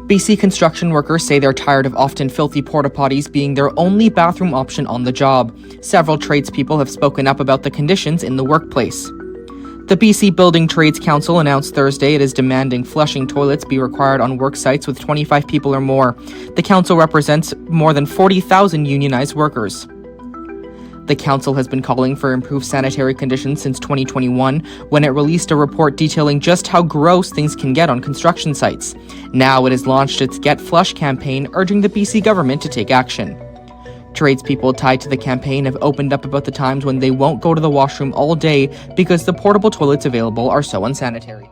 BC construction workers say they're tired of often filthy porta-potties being their only bathroom option on the job. Several tradespeople have spoken up about the conditions in the workplace. The BC Building Trades Council announced Thursday it is demanding flushing toilets be required on work sites with 25 people or more. The council represents more than 40,000 unionized workers. The council has been calling for improved sanitary conditions since 2021, when it released a report detailing just how gross things can get on construction sites. Now it has launched its Get Flush campaign, urging the BC government to take action. Tradespeople tied to the campaign have opened up about the times when they won't go to the washroom all day because the portable toilets available are so unsanitary.